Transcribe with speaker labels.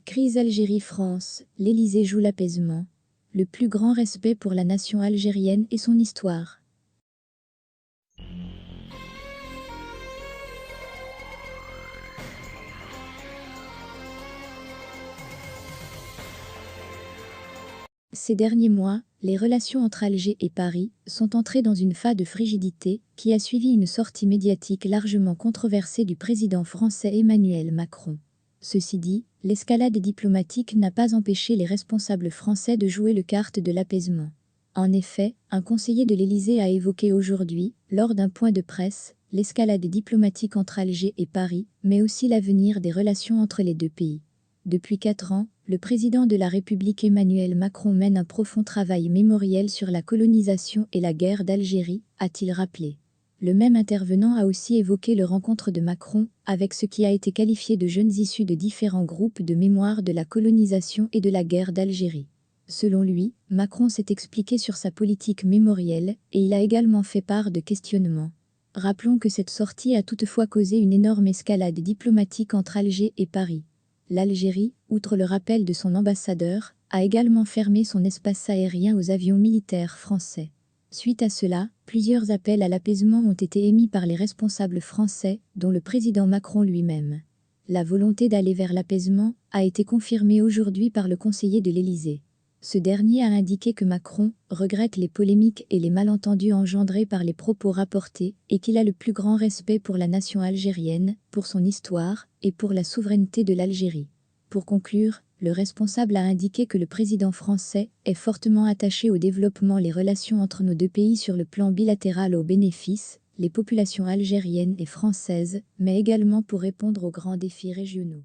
Speaker 1: Crise Algérie-France, l'Élysée joue l'apaisement. Le plus grand respect pour la nation algérienne et son histoire. Ces derniers mois, les relations entre Alger et Paris sont entrées dans une phase de frigidité qui a suivi une sortie médiatique largement controversée du président français Emmanuel Macron. Ceci dit, l'escalade diplomatique n'a pas empêché les responsables français de jouer le carte de l'apaisement. En effet, un conseiller de l'Élysée a évoqué aujourd'hui, lors d'un point de presse, l'escalade diplomatique entre Alger et Paris, mais aussi l'avenir des relations entre les deux pays. Depuis 4 ans, le président de la République Emmanuel Macron mène un profond travail mémoriel sur la colonisation et la guerre d'Algérie, a-t-il rappelé. Le même intervenant a aussi évoqué le rencontre de Macron avec ce qui a été qualifié de jeunes issus de différents groupes de mémoire de la colonisation et de la guerre d'Algérie. Selon lui, Macron s'est expliqué sur sa politique mémorielle et il a également fait part de questionnements. Rappelons que cette sortie a toutefois causé une énorme escalade diplomatique entre Alger et Paris. L'Algérie, outre le rappel de son ambassadeur, a également fermé son espace aérien aux avions militaires français. Suite à cela, plusieurs appels à l'apaisement ont été émis par les responsables français, dont le président Macron lui-même. La volonté d'aller vers l'apaisement a été confirmée aujourd'hui par le conseiller de l'Élysée. Ce dernier a indiqué que Macron regrette les polémiques et les malentendus engendrés par les propos rapportés et qu'il a le plus grand respect pour la nation algérienne, pour son histoire et pour la souveraineté de l'Algérie. Pour conclure, le responsable a indiqué que le président français est fortement attaché au développement des relations entre nos deux pays sur le plan bilatéral au bénéfice, les populations algériennes et françaises, mais également pour répondre aux grands défis régionaux.